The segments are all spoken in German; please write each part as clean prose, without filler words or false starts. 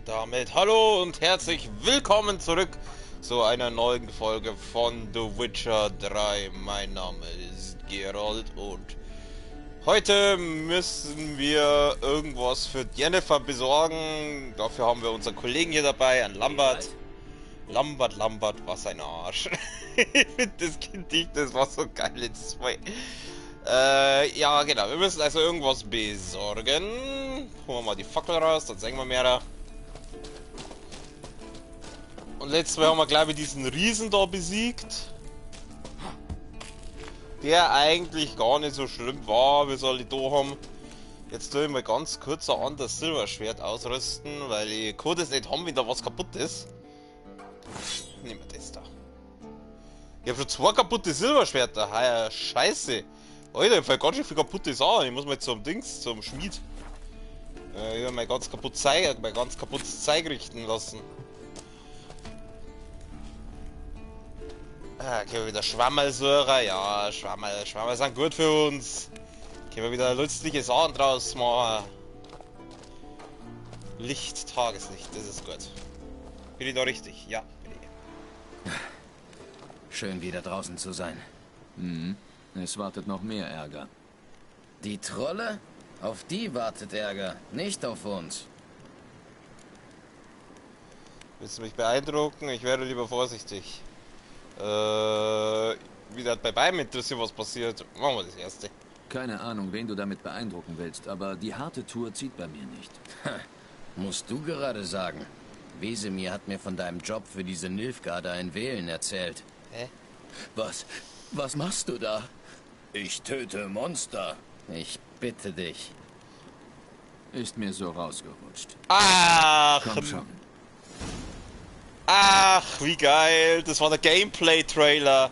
damit hallo und herzlich willkommen zurück zu einer neuen Folge von The Witcher 3. Mein Name ist Geralt und heute müssen wir irgendwas für Jennifer besorgen. Dafür haben wir unseren Kollegen hier dabei, einen Lambert. Lambert, was ein Arsch. Ich finde das Gedicht, das war so geil in 2. Ja, genau. Wir müssen also irgendwas besorgen. Holen wir mal die Fackel raus, dann sehen wir mehr. Und letztes Mal haben wir, glaube ich, diesen Riesen da besiegt. Der eigentlich gar nicht so schlimm war, wie soll ich da haben. Jetzt tue ich mal ganz kurz ein anderes Silberschwert ausrüsten, weil ich kann das nicht haben, wenn da was kaputt ist. Nehmen wir das da. Ich habe schon 2 kaputte Silberschwerter. Ja, scheiße. Alter, ich habe ganz schön viel kaputte Sachen. Ich muss mal zum Dings, zum Schmied. Ich habe mein ganz kaputtes Zeug richten lassen. Können wir wieder Schwammerl suchen? Ja, Schwammerl sind gut für uns. Können wir wieder lustige Sachen draus machen. Licht, Tageslicht, das ist gut. Bin ich da richtig? Ja, bin ich. Schön wieder draußen zu sein. Mhm. Es wartet noch mehr Ärger. Die Trolle? Auf die wartet Ärger, nicht auf uns. Willst du mich beeindrucken? Ich wäre lieber vorsichtig. Wieder hat bei beiden interessiert, was passiert. Machen wir das erste. Keine Ahnung, wen du damit beeindrucken willst, aber die harte Tour zieht bei mir nicht. Musst du gerade sagen. Wesemir hat mir von deinem Job für diese Nilfgaarder in Velen erzählt. Hä? Was machst du da? Ich töte Monster. Ich bitte dich. Ist mir so rausgerutscht. Ach! Komm schon. Ach, wie geil! Das war der Gameplay-Trailer.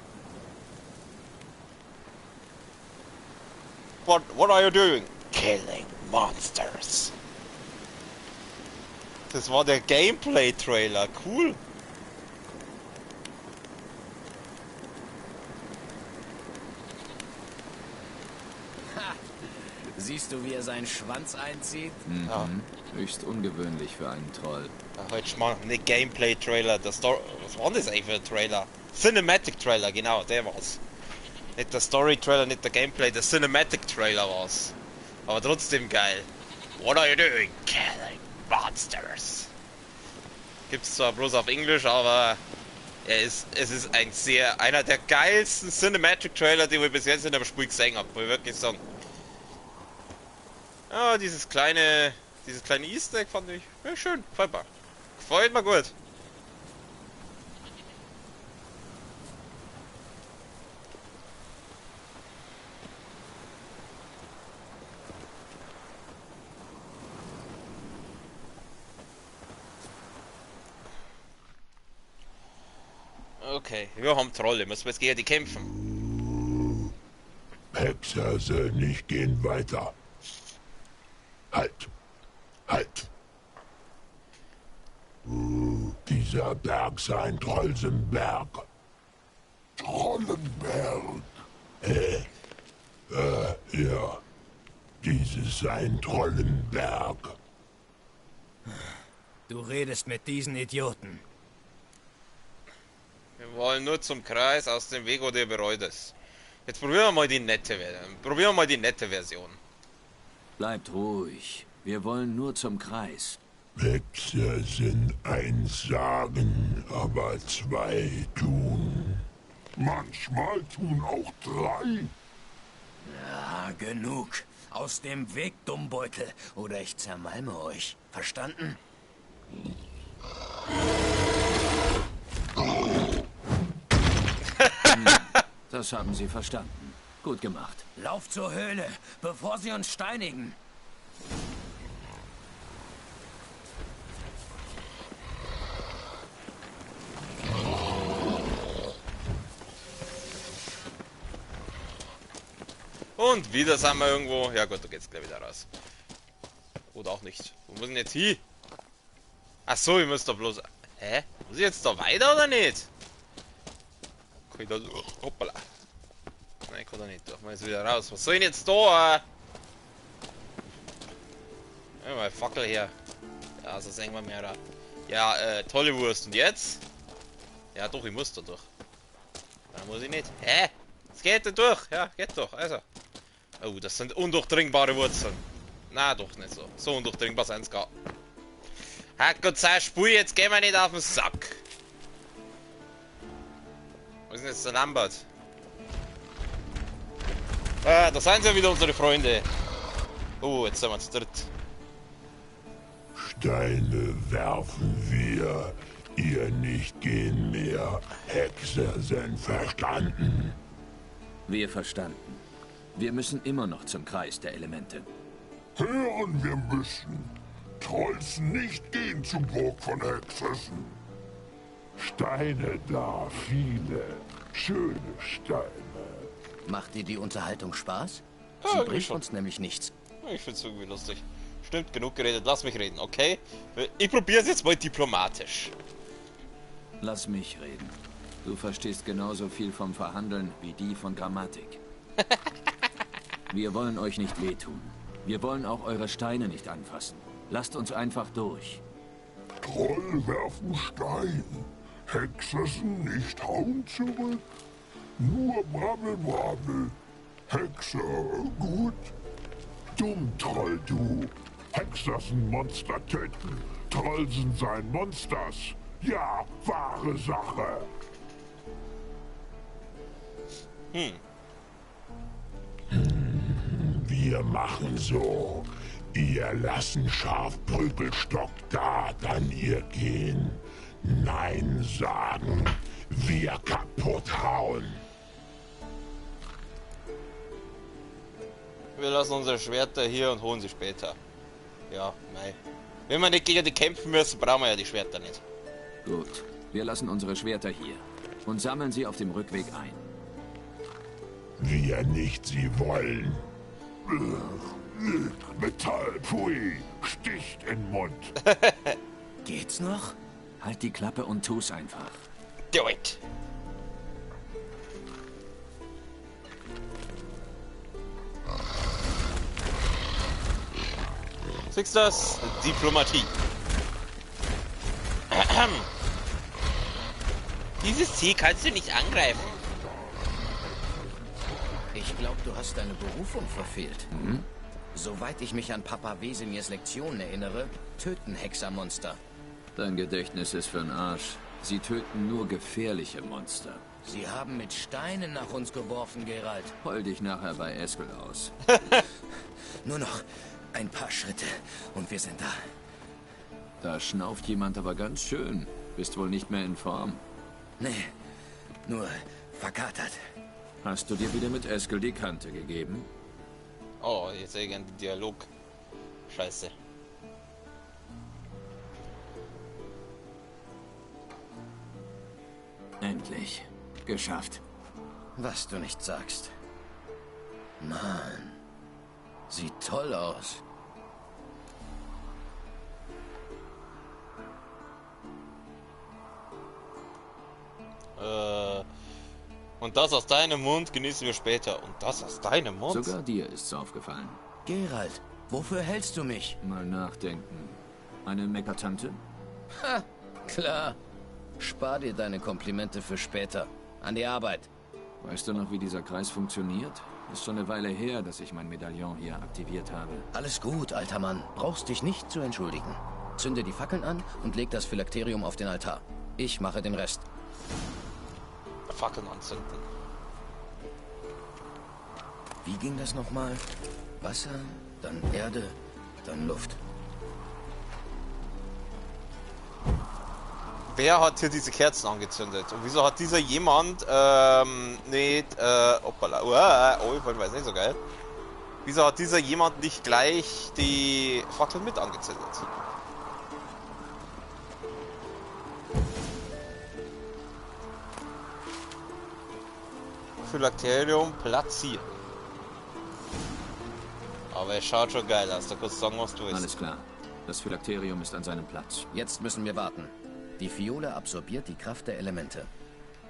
What are you doing? Killing monsters. Das war der Gameplay-Trailer. Cool. Siehst du, wie er seinen Schwanz einzieht? Mhm. Ja. Höchst ungewöhnlich für einen Troll. Heute mal nicht Gameplay-Trailer. Was war das eigentlich für ein Trailer? Cinematic-Trailer, genau, der war's. Nicht der Story-Trailer, nicht der Gameplay, der Cinematic-Trailer war's. Aber trotzdem geil. What are you doing? Killing monsters. Gibt's zwar bloß auf Englisch, aber es ist einer der geilsten Cinematic-Trailer, die wir bis jetzt in einem Spiel gesehen haben, muss ich wirklich sagen. Ja, dieses kleine Easter Egg fand ich ja, schön, gefällt mir. Gefällt mir gut. Okay, wir haben Trolle, müssen wir jetzt gegen die kämpfen. Hexer soll nicht gehen weiter. Halt! Halt! Dieser Berg sei ein Trollsenberg. Trollenberg? Ja. Dieses sei ein Trollenberg. Du redest mit diesen Idioten. Wir wollen nur zum Kreis, aus dem Weg oder ihr bereut es. Jetzt probieren wir mal die nette Version. Bleibt ruhig. Wir wollen nur zum Kreis. Hexer sind eins sagen, aber 2 tun. Manchmal tun auch 3. Ah, genug. Aus dem Weg, Dummbeutel, oder ich zermalme euch. Verstanden? Das haben sie verstanden. Gut gemacht. Lauf zur Höhle, bevor sie uns steinigen. Und wieder sind wir irgendwo. Ja gut, da geht's gleich wieder raus. Oder auch nicht. Wo muss ich denn jetzt hin? Ach so, ich muss da bloß... Hä? Muss ich jetzt da weiter oder nicht? Kann ich da... Hoppala. Nein, kann da nicht. Da muss ich jetzt wieder raus. Was soll ich denn jetzt da? Ja, mal Fackel her. Also sagen wir mehr da. Ja, tolle Wurst. Und jetzt? Ja doch, ich muss da durch. Da muss ich nicht. Hä? Es geht da durch. Ja, geht doch. Also. Oh, das sind undurchdringbare Wurzeln. Na, doch nicht so. So undurchdringbar sind es gar. Gott sei Spur, jetzt gehen wir nicht auf den Sack. Wo ist denn jetzt der Lambert? Ah, da sind ja wieder unsere Freunde. Oh, jetzt sind wir zu dritt. Steine werfen wir, ihr nicht gehen mehr. Hexer sind verstanden. Wir verstanden. Wir müssen immer noch zum Kreis der Elemente. Hören wir müssen. Trolls nicht gehen zur Burg von Hexessen. Steine da, viele. Schöne Steine. Macht dir die Unterhaltung Spaß? Ja, Sie irgendwie bringt schon. uns nämlich nichts. Ich find's irgendwie lustig. Stimmt, genug geredet, lass mich reden, okay? Ich probier's jetzt mal diplomatisch. Lass mich reden. Du verstehst genauso viel vom Verhandeln wie die von Grammatik. Wir wollen euch nicht wehtun. Wir wollen auch eure Steine nicht anfassen. Lasst uns einfach durch. Troll werfen Stein. Hexessen nicht hauen zurück. Nur Brabbel, Brabbel. Hexer, gut. Dumm Troll, du. Hexessen Monster töten. Trollsen sein Monsters. Ja, wahre Sache. Wir machen so. Ihr lassen Schafprügelstock da, dann ihr gehen. Nein sagen. Wir kaputt hauen. Wir lassen unsere Schwerter hier und holen sie später. Ja, mei. Wenn wir nicht gegen die kämpfen müssen, brauchen wir ja die Schwerter nicht. Gut. Wir lassen unsere Schwerter hier und sammeln sie auf dem Rückweg ein. Wir nicht sie wollen. Metall, pfui, sticht in Mund. Geht's noch? Halt die Klappe und tu's einfach. Do it! Siehst du das? Diplomatie. Dieses Ziel kannst du nicht angreifen. Ich glaube, du hast deine Berufung verfehlt. Soweit ich mich an Papa Wesemirs Lektionen erinnere, töten Hexermonster. Dein Gedächtnis ist für'n Arsch. Sie töten nur gefährliche Monster. Sie haben mit Steinen nach uns geworfen, Geralt. Heul dich nachher bei Eskel aus. Nur noch ein paar Schritte und wir sind da. Da schnauft jemand aber ganz schön. Bist wohl nicht mehr in Form. Nee, nur verkatert. Hast du dir wieder mit Eskel die Kante gegeben? Oh, jetzt irgendein Dialog. Scheiße. Endlich. Geschafft. Was du nicht sagst. Mann, sieht toll aus. Und das aus deinem Mund genießen wir später. Und das aus deinem Mund? Sogar dir ist's aufgefallen. Geralt, wofür hältst du mich? Mal nachdenken. Eine Meckertante? Ha, klar. Spar dir deine Komplimente für später. An die Arbeit. Weißt du noch, wie dieser Kreis funktioniert? Ist schon eine Weile her, dass ich mein Medaillon hier aktiviert habe. Alles gut, alter Mann. Brauchst dich nicht zu entschuldigen. Zünde die Fackeln an und leg das Phylakterium auf den Altar. Ich mache den Rest. Fackeln anzünden. Wie ging das nochmal? Wasser, dann Erde, dann Luft. Wer hat hier diese Kerzen angezündet? Und wieso hat dieser jemand nicht, hoppala, oh, ich weiß nicht so geil. Wieso hat dieser jemand nicht gleich die Fackeln mit angezündet? Phylakterium platzieren. Aber es schaut schon geil aus, da kannst du sagen, was du willst. Alles klar. Das Phylakterium ist an seinem Platz. Jetzt müssen wir warten. Die Fiole absorbiert die Kraft der Elemente.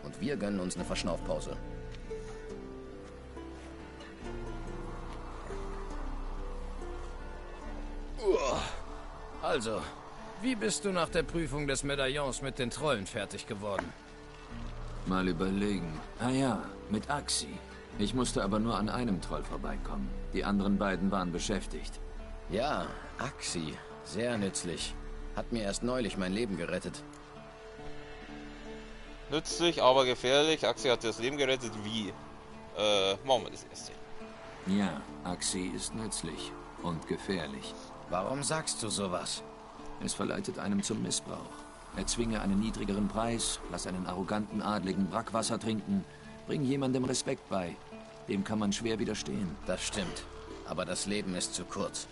Und wir gönnen uns eine Verschnaufpause. Also, Wie bist du nach der Prüfung des Medaillons mit den Trollen fertig geworden? Mal überlegen. Ah ja, mit Axi. Ich musste aber nur an einem Troll vorbeikommen. Die anderen beiden waren beschäftigt. Ja, Axi. Sehr nützlich. Hat mir erst neulich mein Leben gerettet. Nützlich, aber gefährlich. Axi hat das Leben gerettet. Wie? Machen wir das erste. Ja, Axi ist nützlich und gefährlich. Warum sagst du sowas? Es verleitet einem zum Missbrauch. Erzwinge einen niedrigeren Preis, lass einen arroganten Adligen Brackwasser trinken, bring jemandem Respekt bei. Dem kann man schwer widerstehen. Das stimmt. Aber das Leben ist zu kurz.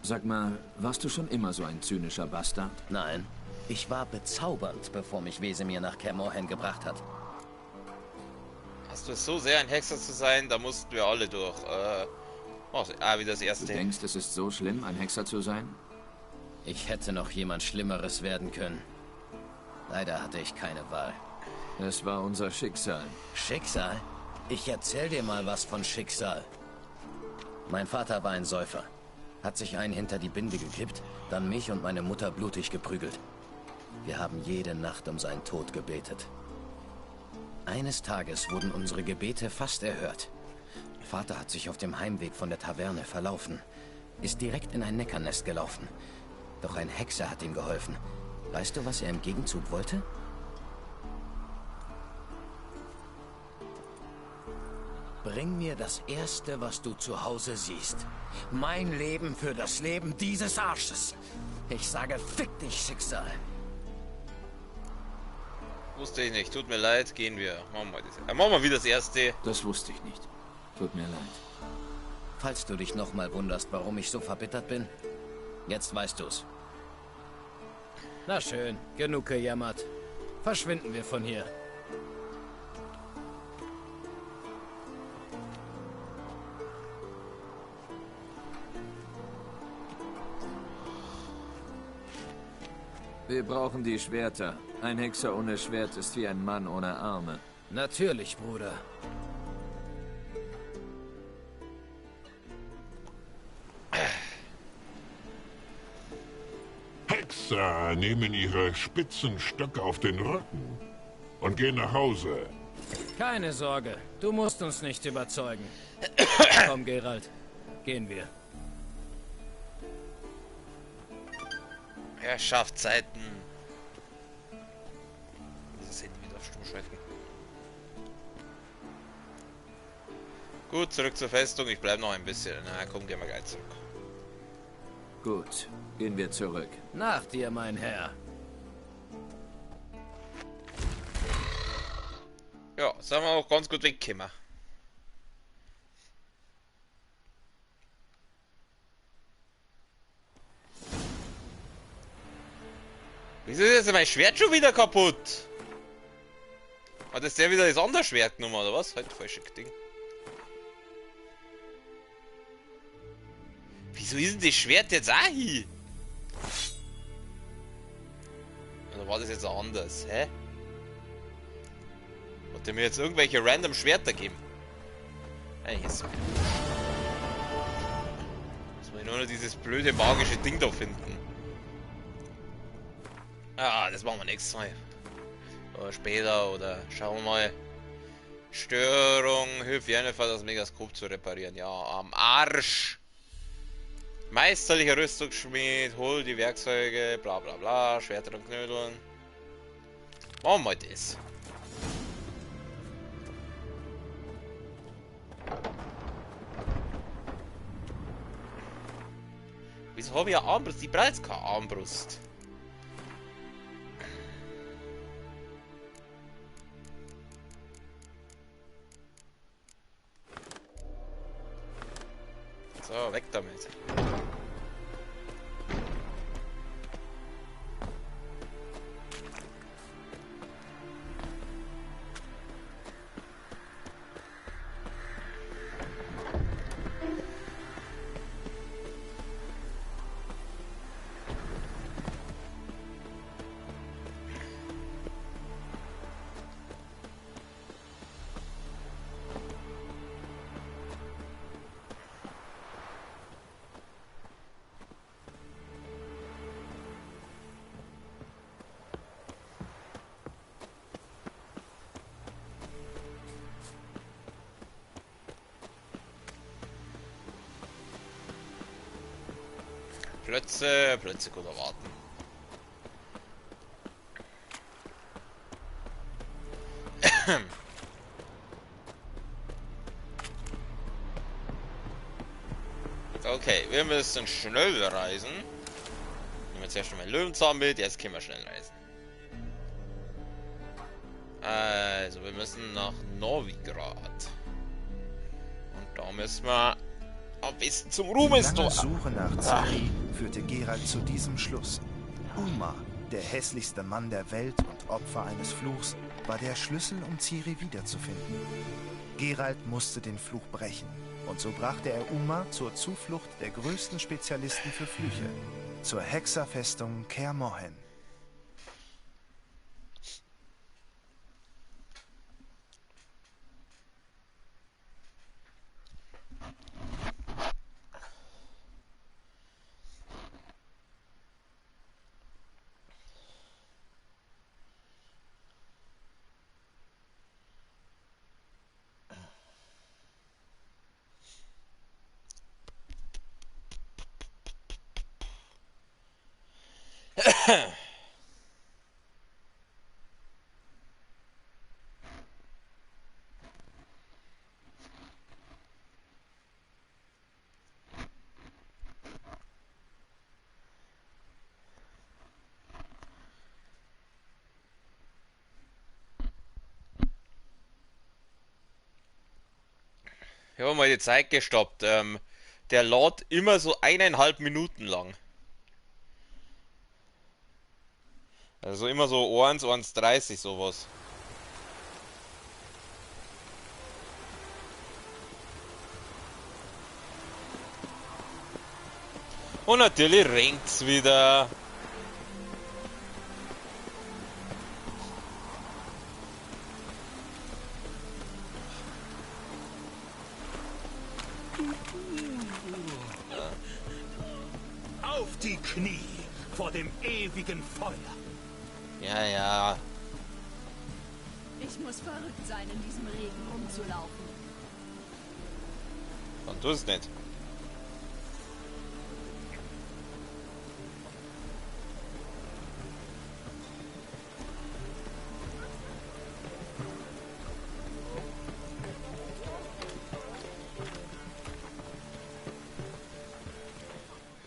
Sag mal, warst du schon immer so ein zynischer Bastard? Nein. Ich war bezaubernd, bevor mich Wesemir nach Kaer Morhen gebracht hat. Hast du es so sehr, ein Hexer zu sein? Da mussten wir alle durch. Wie das Du erste. denkst, es ist so schlimm, ein Hexer zu sein? Ich hätte noch jemand Schlimmeres werden können. Leider hatte ich keine Wahl. Es war unser Schicksal. Schicksal? Ich erzähl dir mal was von Schicksal. Mein Vater war ein Säufer. Hat sich einen hinter die Binde gekippt, dann mich und meine Mutter blutig geprügelt. Wir haben jede Nacht um seinen Tod gebetet. Eines Tages wurden unsere Gebete fast erhört. Vater hat sich auf dem Heimweg von der Taverne verlaufen, ist direkt in ein Neckernest gelaufen. Doch ein Hexer hat ihm geholfen. Weißt du, was er im Gegenzug wollte? Bring mir das Erste, was du zu Hause siehst. Mein Leben für das Leben dieses Arsches. Ich sage, fick dich, Schicksal. Wusste ich nicht. Tut mir leid. Gehen wir. Machen wir wieder das erste. Das wusste ich nicht. Tut mir leid. Falls du dich nochmal wunderst, warum ich so verbittert bin, jetzt weißt du's. Na schön, genug gejammert. Verschwinden wir von hier. Wir brauchen die Schwerter. Ein Hexer ohne Schwert ist wie ein Mann ohne Arme. Natürlich, Bruder. Hexer nehmen ihre spitzen Stöcke auf den Rücken und gehen nach Hause. Keine Sorge, du musst uns nicht überzeugen. Komm, Geralt, gehen wir. Herrschaftszeiten. Das Handy wieder auf Stumm schalten. Gut, zurück zur Festung. Ich bleib noch ein bisschen. Na komm, gehen wir gleich zurück. Gut, gehen wir zurück. Nach dir, mein Herr. Ja, sind wir auch ganz gut weggekommen. Wieso ist jetzt mein Schwert schon wieder kaputt? Hat das der wieder das andere Schwert genommen, oder was? Halt, falsche Ding. Wieso ist denn das Schwert jetzt auch hier? Oder war das jetzt auch anders? Hä? Hat der mir jetzt irgendwelche random Schwerter geben? Eigentlich ist es. Muss man nur noch dieses blöde magische Ding da finden. Ah, das machen wir nächstes Mal. Oder später, oder schauen wir mal. Störung, hilft Jennifer, das Megaskop zu reparieren. Ja, am Arsch. Meisterlicher Rüstungsschmied, hol die Werkzeuge, bla bla bla, Schwerter und Knödeln. Machen wir das. Wieso habe ich eine Armbrust? Ich brauche jetzt keine Armbrust. So, weg damit. Plötze gut erwarten. Okay, wir müssen schnell reisen. Nehmen wir zuerst mal Löwenzahn mit, jetzt können wir schnell reisen. Also, wir müssen nach Novigrad. Und da müssen wir am besten zum Ruhmestor. Die lange Suche nach Ciri führte Geralt zu diesem Schluss. Uma, der hässlichste Mann der Welt und Opfer eines Fluchs, war der Schlüssel, um Ciri wiederzufinden. Geralt musste den Fluch brechen. Und so brachte er Uma zur Zuflucht der größten Spezialisten für Flüche, zur Hexerfestung Kaer Morhen. Ich habe mal die Zeit gestoppt. Der lädt immer so 1,5 Minuten lang. Also immer so 1,30 sowas. Und natürlich regnt's wieder. Auf die Knie vor dem ewigen Feuer. Ja, ja. Ich muss verrückt sein, in diesem Regen rumzulaufen. Dann tu es nicht.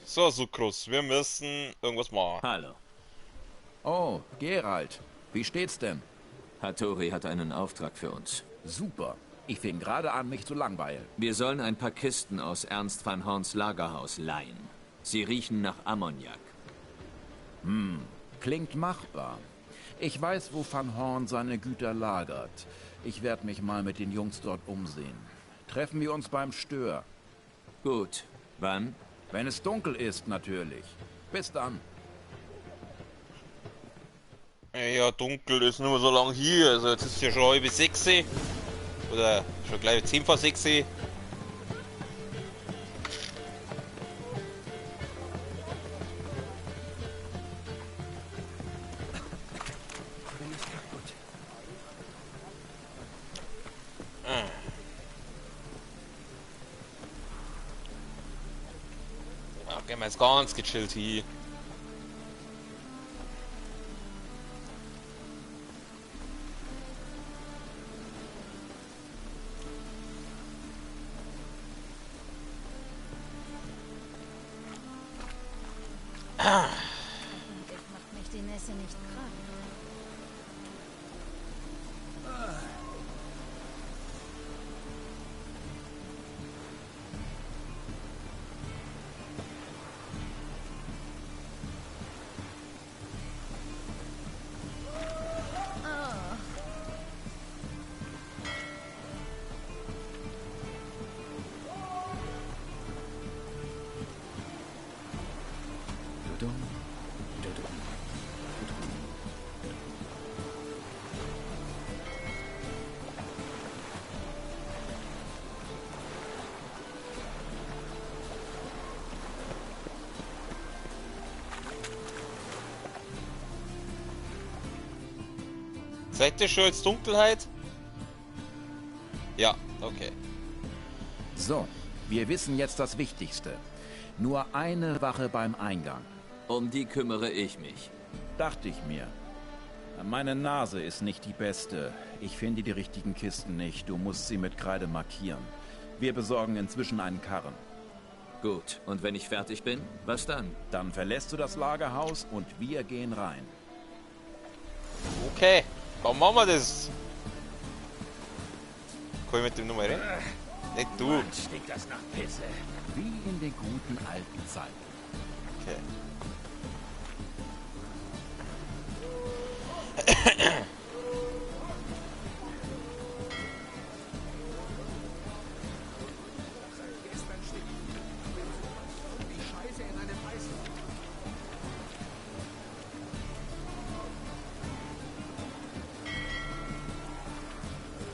So, Sukrus, wir müssen irgendwas machen. Hallo. Oh, Geralt. Wie steht's denn? Hattori hat einen Auftrag für uns. Super. Ich fing gerade an, mich zu langweilen. Wir sollen ein paar Kisten aus Ernst van Horns Lagerhaus leihen. Sie riechen nach Ammoniak. Klingt machbar. Ich weiß, wo Van Horn seine Güter lagert. Ich werde mich mal mit den Jungs dort umsehen. Treffen wir uns beim Stör. Gut. Wann? Wenn es dunkel ist, natürlich. Bis dann. Ja, dunkel ist nur so lang hier. Also jetzt ist ja schon halb 6. Oder schon gleich 10 vor 6. Ja, gehen wir jetzt ganz gechillt hier. Hoffentlich macht mich die Nässe nicht krank. Seid ihr schon jetzt Dunkelheit? Ja, okay. So, wir wissen jetzt das Wichtigste. Nur eine Wache beim Eingang. Um die kümmere ich mich. Dachte ich mir. Meine Nase ist nicht die beste. Ich finde die richtigen Kisten nicht. Du musst sie mit Kreide markieren. Wir besorgen inzwischen einen Karren. Gut, und wenn ich fertig bin, was dann? Dann verlässt du das Lagerhaus und wir gehen rein. Okay, warum machen wir das? Kann ich mit dem Nummer reden? Nicht du. Mann, stinkt das nach Pisse. Wie in den guten alten Zeiten. Okay.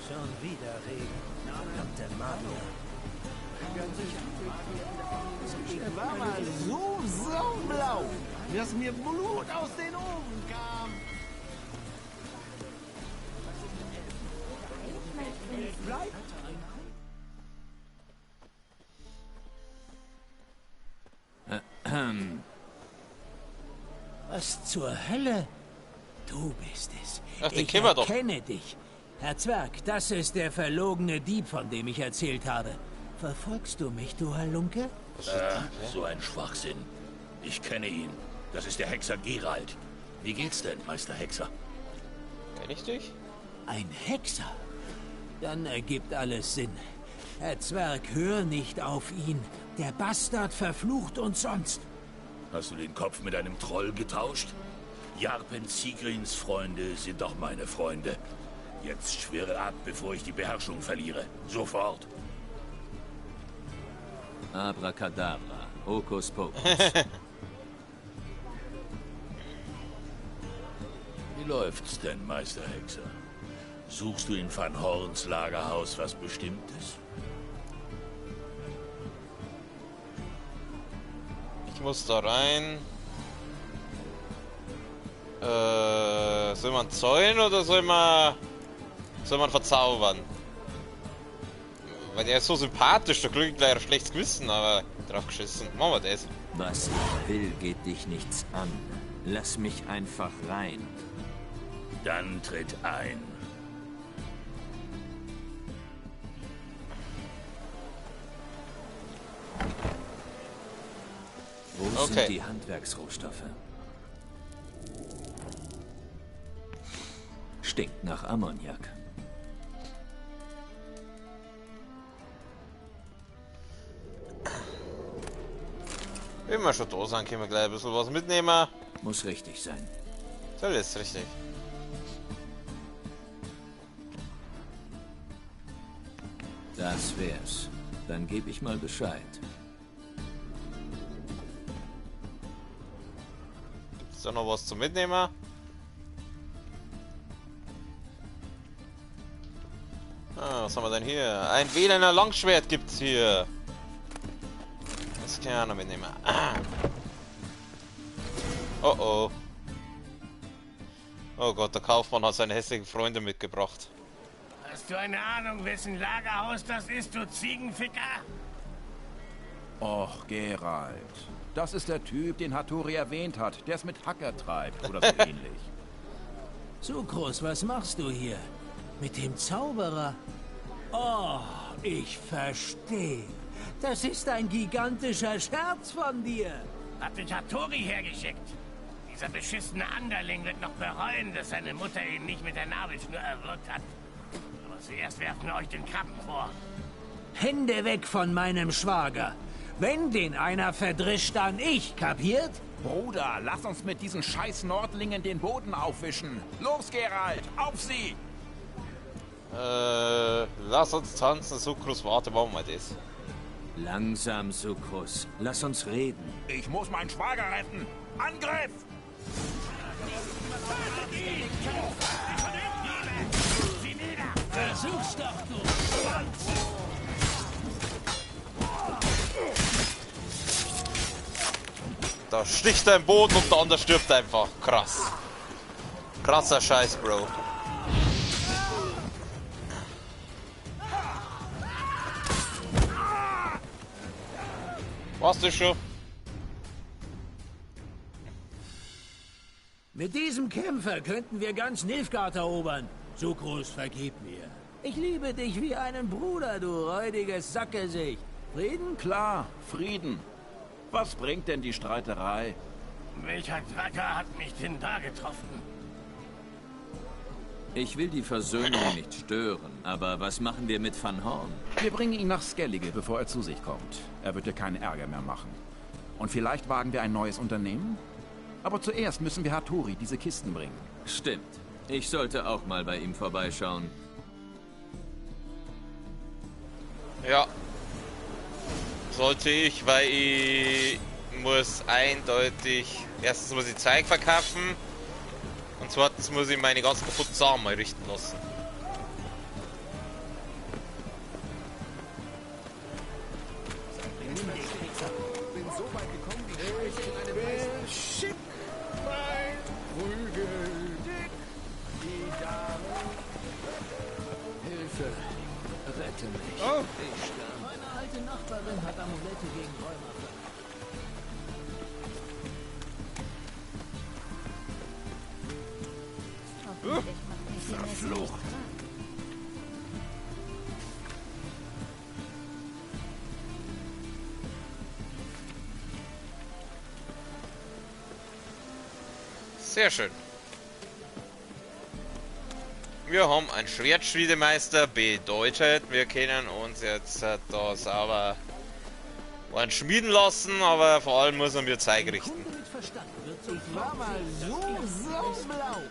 Schon wieder Regen. Verdammte Magier. Ich war mal so blau, dass mir Blut aus den Ohren kam. Was zur Hölle? Du bist es. Ach, den Ich kennen wir doch. erkenne dich. Herr Zwerg, das ist der verlogene Dieb, von dem ich erzählt habe. Verfolgst du mich, du Halunke? So ein Schwachsinn. Ich kenne ihn. Das ist der Hexer Geralt. Wie geht's denn, Meister Hexer? Kenn ich dich? Ein Hexer? Dann ergibt alles Sinn. Herr Zwerg, hör nicht auf ihn. Der Bastard verflucht uns sonst. Hast du den Kopf mit einem Troll getauscht? Jarpen Sigrins Freunde sind doch meine Freunde. Jetzt schwöre ab, bevor ich die Beherrschung verliere. Sofort. Abracadabra, Hokuspokus. Wie läuft's denn, Meister Hexer? Suchst du in Van Horns Lagerhaus was Bestimmtes? Ich muss da rein. Soll man zäunen oder soll man verzaubern? Weil der ist so sympathisch, da krieg ich gleich ein schlechtes Gewissen, aber drauf geschissen. Machen wir das. Was ich will, geht dich nichts an. Lass mich einfach rein. Dann tritt ein. Wo Okay. sind die Handwerksrohstoffe? Stinkt nach Ammoniak. Wenn wir schon da sind, können wir gleich ein bisschen was mitnehmen. Muss richtig sein. Das ist richtig. Das wär's. Dann gebe ich mal Bescheid. Ist da noch was zum Mitnehmen? Was haben wir denn hier? Ein Wählener Langschwert gibt's hier. Das kann ich auch noch mitnehmen. Oh oh. Oh Gott, der Kaufmann hat seine hässlichen Freunde mitgebracht. Hast du eine Ahnung, wessen Lagerhaus das ist, du Ziegenficker? Och, Geralt. Das ist der Typ, den Hattori erwähnt hat, der es mit Hacker treibt oder so ähnlich. Sukrus, was machst du hier? Mit dem Zauberer? Oh, ich verstehe. Das ist ein gigantischer Scherz von dir. Hat dich Hattori hergeschickt. Dieser beschissene Anderling wird noch bereuen, dass seine Mutter ihn nicht mit der Nabelschnur erwürgt hat. Aber zuerst werfen wir euch den Krabben vor. Hände weg von meinem Schwager. Wenn den einer verdrischt, dann ich, kapiert? Bruder, lass uns mit diesen scheiß Nordlingen den Boden aufwischen. Los, Geralt, auf sie! Lass uns tanzen, Sukrus, warte, machen wir das. Langsam, Sukrus. Lass uns reden. Ich muss meinen Schwager retten. Angriff! Versuch's doch, du! Da sticht er im Boden und der andere stirbt einfach. Krass. Krasser Scheiß, Bro. Warst du schon? Mit diesem Kämpfer könnten wir ganz Nilfgaard erobern. Sukrus, vergib mir. Ich liebe dich wie einen Bruder, du räudiges Sackgesicht. Frieden? Klar, Frieden. Was bringt denn die Streiterei? Welcher Dracker hat mich denn da getroffen? Ich will die Versöhnung nicht stören, aber was machen wir mit Van Horn? Wir bringen ihn nach Skellige, bevor er zu sich kommt. Er wird dir keinen Ärger mehr machen. Und vielleicht wagen wir ein neues Unternehmen? Aber zuerst müssen wir Hattori diese Kisten bringen. Stimmt. Ich sollte auch mal bei ihm vorbeischauen. Ja. Sollte ich, weil ich muss eindeutig... Erstens muss ich Zeug verkaufen. Und zweitens muss ich meine ganz kaputten Sachen mal richten lassen. Hilfe, rette mich. Oh. Meine alte Nachbarin hat Amulette gegen Rheuma. Verflucht. Sehr schön. Wir haben einen Schwertschmiedemeister, bedeutet, wir können uns jetzt da sauber einen schmieden lassen, aber vor allem muss er mir Zeug richten. Ich war mal so blau.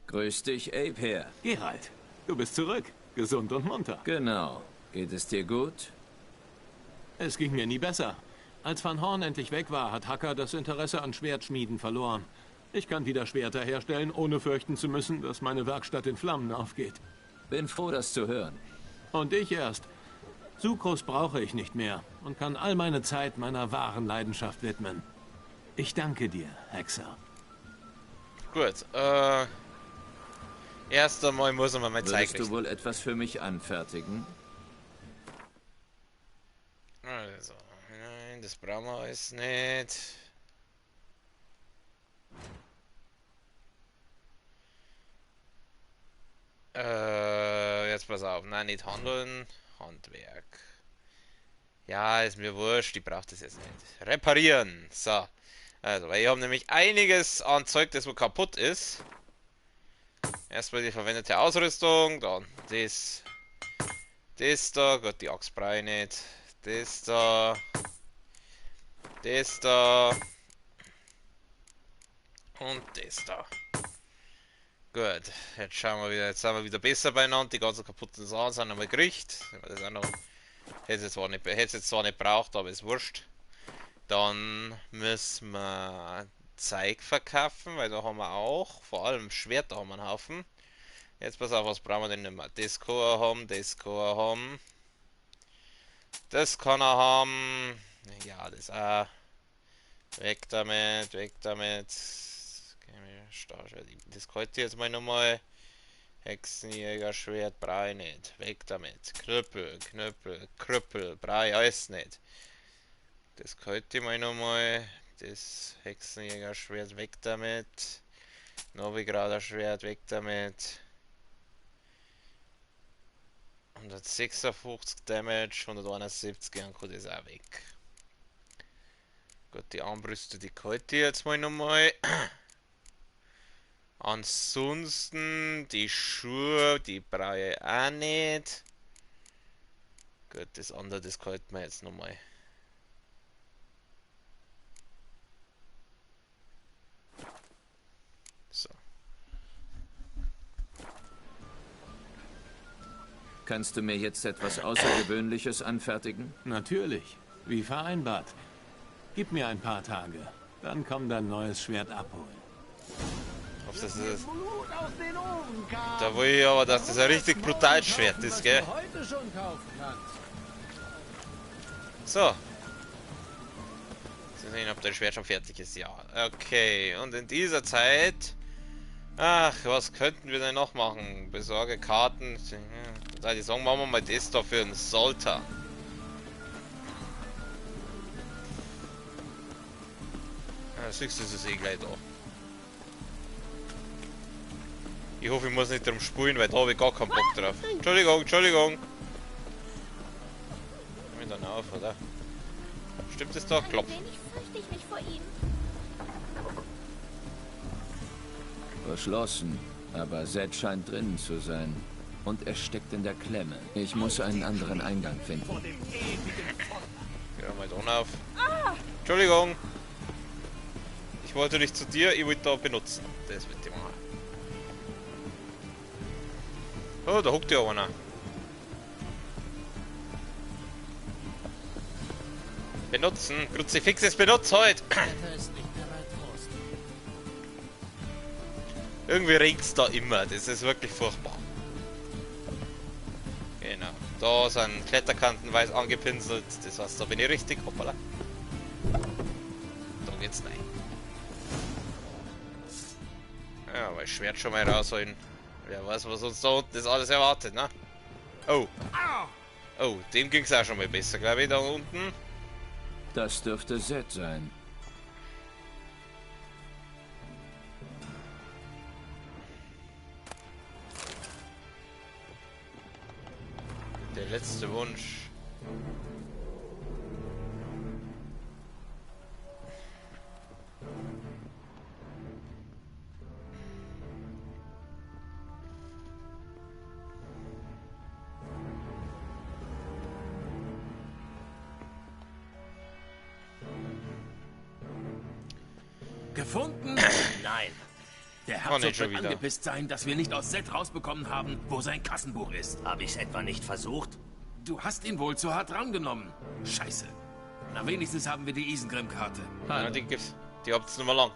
Grüß dich, Ape. Geralt, du bist zurück. Gesund und munter. Genau. Geht es dir gut? Es ging mir nie besser. Als Van Horn endlich weg war, hat Hacker das Interesse an Schwertschmieden verloren. Ich kann wieder Schwerter herstellen, ohne fürchten zu müssen, dass meine Werkstatt in Flammen aufgeht. Bin froh, das zu hören. Und ich erst. Sukrus brauche ich nicht mehr und kann all meine Zeit meiner wahren Leidenschaft widmen. Ich danke dir, Hexer. Gut, erst einmal muss man mein Zeug richten. Würdest du wohl etwas für mich anfertigen? Also, nein, das brauchen wir alles nicht. Jetzt pass auf, nein, nicht handeln, Handwerk. Ja, ist mir wurscht, ich brauche das jetzt nicht. Reparieren, so. Also, weil ich habe nämlich einiges an Zeug, das wo kaputt ist. Erstmal die verwendete Ausrüstung, dann das da, Gott, die Axt brauche ich nicht. Das da und das da. Gut, jetzt schauen wir wieder, jetzt sind wir wieder besser beieinander, die ganzen kaputten Sachen sind einmal gekriegt. Das auch noch, hätte es jetzt zwar nicht braucht, aber ist wurscht. Dann müssen wir Zeug verkaufen, weil da haben wir auch, vor allem Schwerter haben wir einen Haufen. Jetzt pass auf, was brauchen wir denn nicht mehr? Das kann er haben, das kann er haben. Das kann er haben. Ja, das auch. Weg damit, weg damit. Das kalt jetzt mal nochmal. Hexenjäger-Schwert brauche ich nicht. Weg damit. Knüppel, Krüppel, brauche ich alles nicht. Das kalt ich mal nochmal. Das Hexenjäger-Schwert weg damit. Novigrader-Schwert weg damit. 156 Damage, 171, dann kommt das auch weg. Gut, die Armbrüste, die kalte ich jetzt mal nochmal. Ansonsten, die Schuhe, die brauche ich auch nicht. Gut, das andere, das kalten wir jetzt nochmal. So. Kannst du mir jetzt etwas Außergewöhnliches anfertigen? Natürlich, wie vereinbart. Gib mir ein paar Tage, dann komm dein neues Schwert abholen. Ob das ist. Da will ich aber, dass das ein richtig brutales Schwert ist, gell? So. Zu sehen, ob dein Schwert schon fertig ist. Ja. Okay. Und in dieser Zeit. Ach, was könnten wir denn noch machen? Besorge Karten. Die sagen, machen wir mal das da für einen Solter. siehst du, ist es eh gleich da. Ich hoffe, ich muss nicht drum spulen, weil da habe ich gar keinen Bock drauf. Entschuldigung, Entschuldigung. Komm ich dann auf, oder? Stimmt es da? Klopf. Ein wenig fürchte ich mich vor ihm. Verschlossen, aber Zed scheint drinnen zu sein. Und er steckt in der Klemme. Ich muss einen anderen Eingang finden. Ja, mal da auf. Entschuldigung. Ich wollte nicht zu dir, ich wollte da benutzen. Das wird die machen. Oh, da hockt ja einer. Benutzen. Kruzifix ist benutzt heute. Irgendwie regt's da immer. Das ist wirklich furchtbar. Genau. Da sind Kletterkanten weiß angepinselt. Das heißt, da bin ich richtig. Hoppala. Da geht's rein. Ja, aber ich Schwert schon mal rausholen. Wer weiß, was uns da unten das alles erwartet, ne? Oh. Oh, dem ging's auch schon mal besser, glaube ich, da unten. Das dürfte Zed sein. Der letzte Wunsch. Gefunden? Nein. Der Herzog wird angepisst sein, dass wir nicht aus Zed rausbekommen haben, wo sein Kassenbuch ist. Habe ich's etwa nicht versucht? Du hast ihn wohl zu hart rangenommen. Scheiße. Na, wenigstens haben wir die Isengrim-Karte. Ja, die gibt's. Die habt's nicht mehr lang.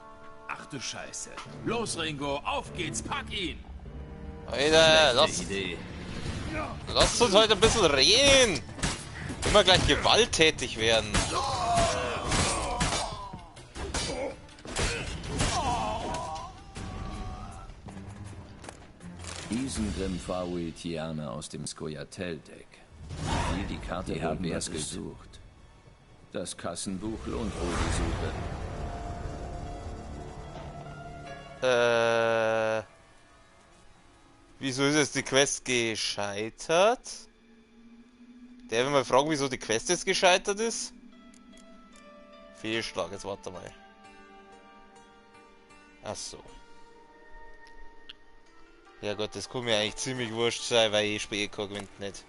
Ach du Scheiße. Los, Ringo, auf geht's, pack ihn! Alter, lasst uns heute ein bisschen reden. Immer gleich gewalttätig werden. Isengrim Faui Tiana aus dem Skoyatel-Deck. Hier die Karte, die haben was gesucht. Das Kassenbuch lohnt wohl die Suche. Wieso ist jetzt die Quest gescheitert? Der will mal fragen, wieso die Quest jetzt gescheitert ist? Fehlschlag, jetzt warte mal. Ach so. Ja Gott, das kann mir eigentlich ziemlich wurscht sein, weil ich spiele gewinnt nicht.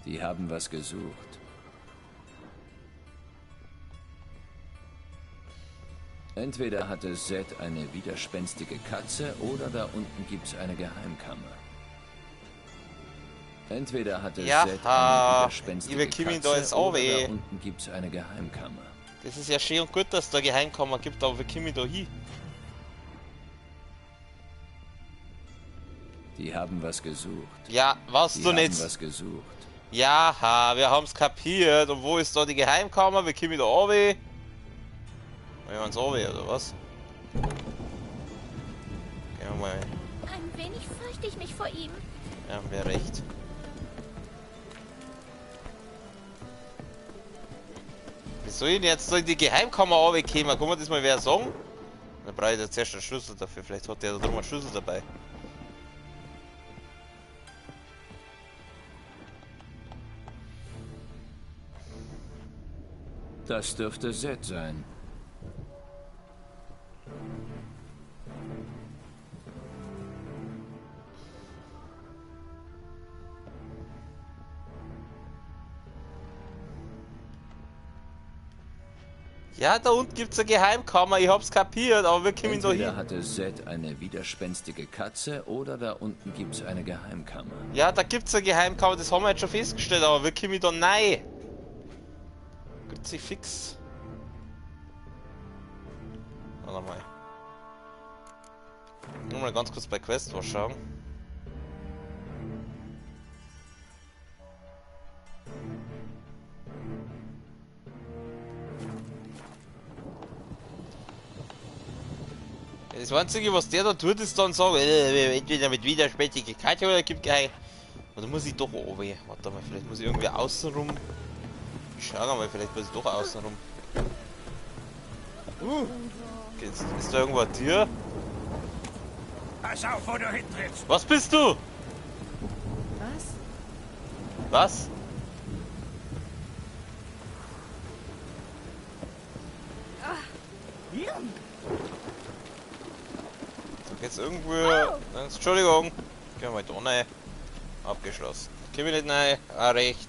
Die haben was gesucht. Entweder hatte Zed eine widerspenstige Katze oder da unten gibt's eine Geheimkammer. Entweder hatte Zed eine widerspenstige Katze oder da unten gibt's eine Geheimkammer. Das ist ja schön und gut, dass es da Geheimkammer gibt, aber wie komme ich da hin? Die haben was gesucht. Ja, was du nicht? Die haben was gesucht. Ja, wir haben's kapiert. Und wo ist da die Geheimkammer? Wie komme ich da runter? Wir uns runter, oder was? Gehen wir mal. Ein wenig fürchte ich mich vor ihm. Ja, haben wir recht. Wie soll ich denn jetzt in die Geheimkammer runterkommen? Kann man das mal wer sagen? Dann brauche ich jetzt erst einen Schlüssel dafür. Vielleicht hat der da drum einen Schlüssel dabei. Das dürfte Zed sein. Ja, da unten gibt's eine Geheimkammer, ich hab's kapiert, aber wir kommen da hin. Entweder hatte Zed eine widerspenstige Katze oder da unten gibt's eine Geheimkammer. Ja, da gibt's eine Geheimkammer, das haben wir jetzt schon festgestellt, aber wir kommen da rein. Kruzifix. Warte mal. Nur mal ganz kurz bei Quest was schauen. Das Einzige, was der da tut, ist dann sagen, entweder mit widerspenstiger Karte oder gibt geheim. Oder muss ich doch oben? Warte mal, vielleicht muss ich irgendwie außen rum. Schau mal, vielleicht bist du doch außen rum. Ist da irgendwo ein Tier? Pass auf, wo du hintrittst. Was bist du? Was? So geht's irgendwo. Entschuldigung. Gehen wir mal da rein. Abgeschlossen. Geh mir nicht rein. Ah, recht.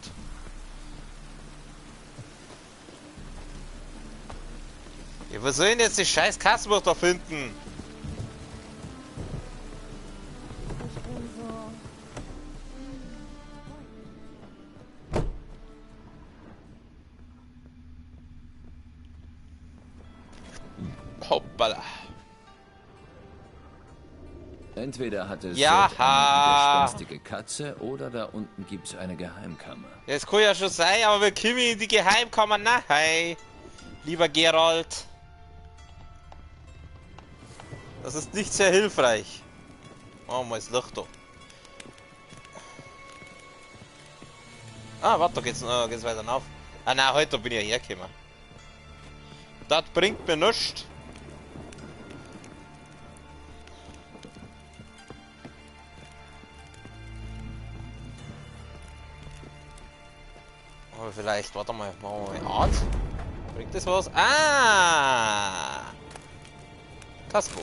Ja, wo soll denn jetzt die scheiß Kassenbuch da finden? Hoppala. Entweder hatte Zed Ja, eine widerspenstige Katze oder da unten gibt's eine Geheimkammer. Ja, das kann ja schon sein, aber wir kommen in die Geheimkammer nach. Hey, lieber Geralt. Das ist nicht sehr hilfreich. Machen wir das Licht da. Ah, warte, da geht's weiter auf. Ah nein, heute bin ich ja hergekommen. Das bringt mir nichts. Aber vielleicht, warte mal, machen wir mal Art. Bringt das was? Ah! Kaspo.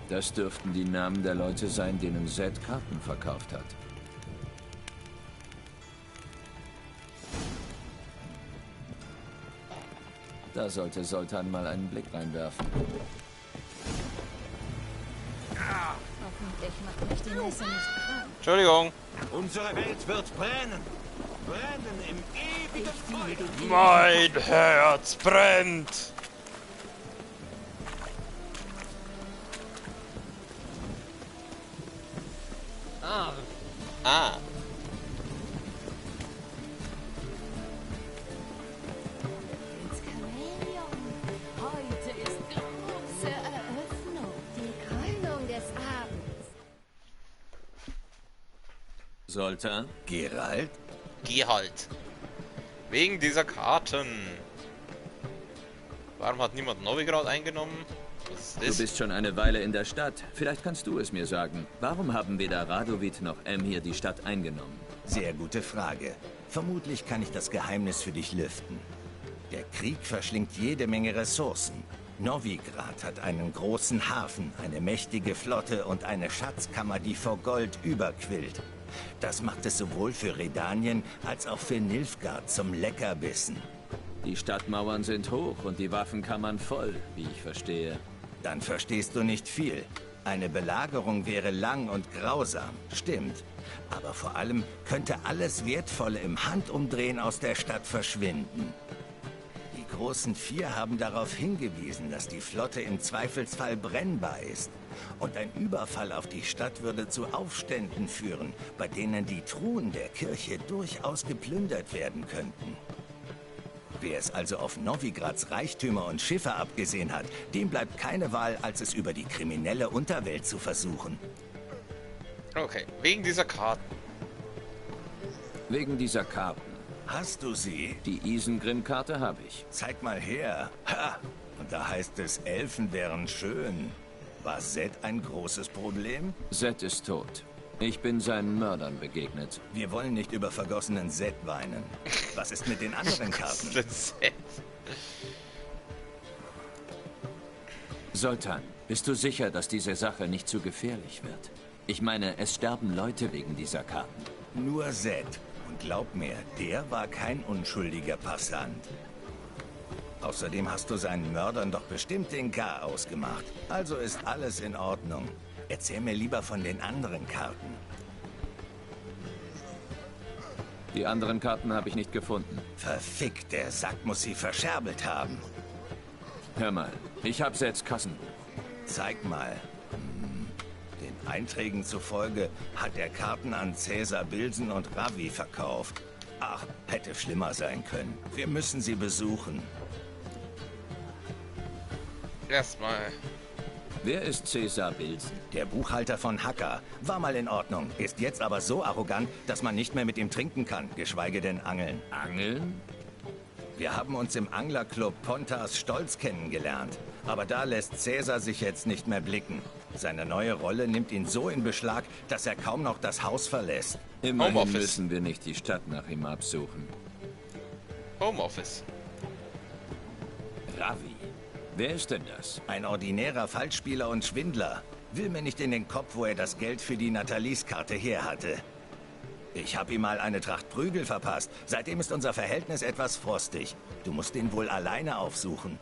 Das dürften die Namen der Leute sein, denen Zed Karten verkauft hat. Da sollte Zoltan mal einen Blick reinwerfen. Hoffentlich macht mich die Nässe nicht krank. Entschuldigung. Unsere Welt wird brennen. Brennen im ewigen Feuer. Mein Herz brennt. Ah. Ins Chamäleon. Heute ist große Eröffnung. Die Krönung des Abends. Zoltan? Geralt? Geh halt. Wegen dieser Karten. Warum hat niemand Novigrad eingenommen? Was ist das? Du bist schon eine Weile in der Stadt. Vielleicht kannst du es mir sagen. Warum haben weder Radovid noch Emhyr die Stadt eingenommen? Sehr gute Frage. Vermutlich kann ich das Geheimnis für dich lüften. Der Krieg verschlingt jede Menge Ressourcen. Novigrad hat einen großen Hafen, eine mächtige Flotte und eine Schatzkammer, die vor Gold überquillt. Das macht es sowohl für Redanien als auch für Nilfgaard zum Leckerbissen. Die Stadtmauern sind hoch und die Waffenkammern voll, wie ich verstehe. Dann verstehst du nicht viel. Eine Belagerung wäre lang und grausam, stimmt. Aber vor allem könnte alles Wertvolle im Handumdrehen aus der Stadt verschwinden. Die großen Vier haben darauf hingewiesen, dass die Flotte im Zweifelsfall brennbar ist. Und ein Überfall auf die Stadt würde zu Aufständen führen, bei denen die Truhen der Kirche durchaus geplündert werden könnten. Wer es also auf Novigrads Reichtümer und Schiffe abgesehen hat, dem bleibt keine Wahl, als es über die kriminelle Unterwelt zu versuchen. Okay, wegen dieser Karten. Wegen dieser Karten. Hast du sie? Die Isengrim-Karte habe ich. Zeig mal her. Ha! Und da heißt es, Elfen wären schön. War Zed ein großes Problem? Zed ist tot. Ich bin seinen Mördern begegnet. Wir wollen nicht über vergossenen Zed weinen. Was ist mit den anderen Karten? Sultan, bist du sicher, dass diese Sache nicht zu gefährlich wird? Ich meine, es sterben Leute wegen dieser Karten. Nur Zed. Und glaub mir, der war kein unschuldiger Passant. Außerdem hast du seinen Mördern doch bestimmt den K ausgemacht. Also ist alles in Ordnung. Erzähl mir lieber von den anderen Karten. Die anderen Karten habe ich nicht gefunden. Verfickt, der Sack muss sie verscherbelt haben. Hör mal, ich habe Zeds Kassenbuch. Zeig mal. Den Einträgen zufolge hat er Karten an Cäsar Bilsen und Ravi verkauft. Ach, hätte schlimmer sein können. Wir müssen sie besuchen. Erstmal. Wer ist Cäsar Bilsen? Der Buchhalter von Hacker. War mal in Ordnung. Ist jetzt aber so arrogant, dass man nicht mehr mit ihm trinken kann, geschweige denn angeln. Angeln? Wir haben uns im Anglerclub Pontas Stolz kennengelernt. Aber da lässt Cäsar sich jetzt nicht mehr blicken. Seine neue Rolle nimmt ihn so in Beschlag, dass er kaum noch das Haus verlässt. Immerhin müssen wir nicht die Stadt nach ihm absuchen. Homeoffice. Ravi. Wer ist denn das? Ein ordinärer Falschspieler und Schwindler. Will mir nicht in den Kopf, wo er das Geld für die Nathalies-Karte her hatte. Ich habe ihm mal eine Tracht Prügel verpasst. Seitdem ist unser Verhältnis etwas frostig. Du musst ihn wohl alleine aufsuchen.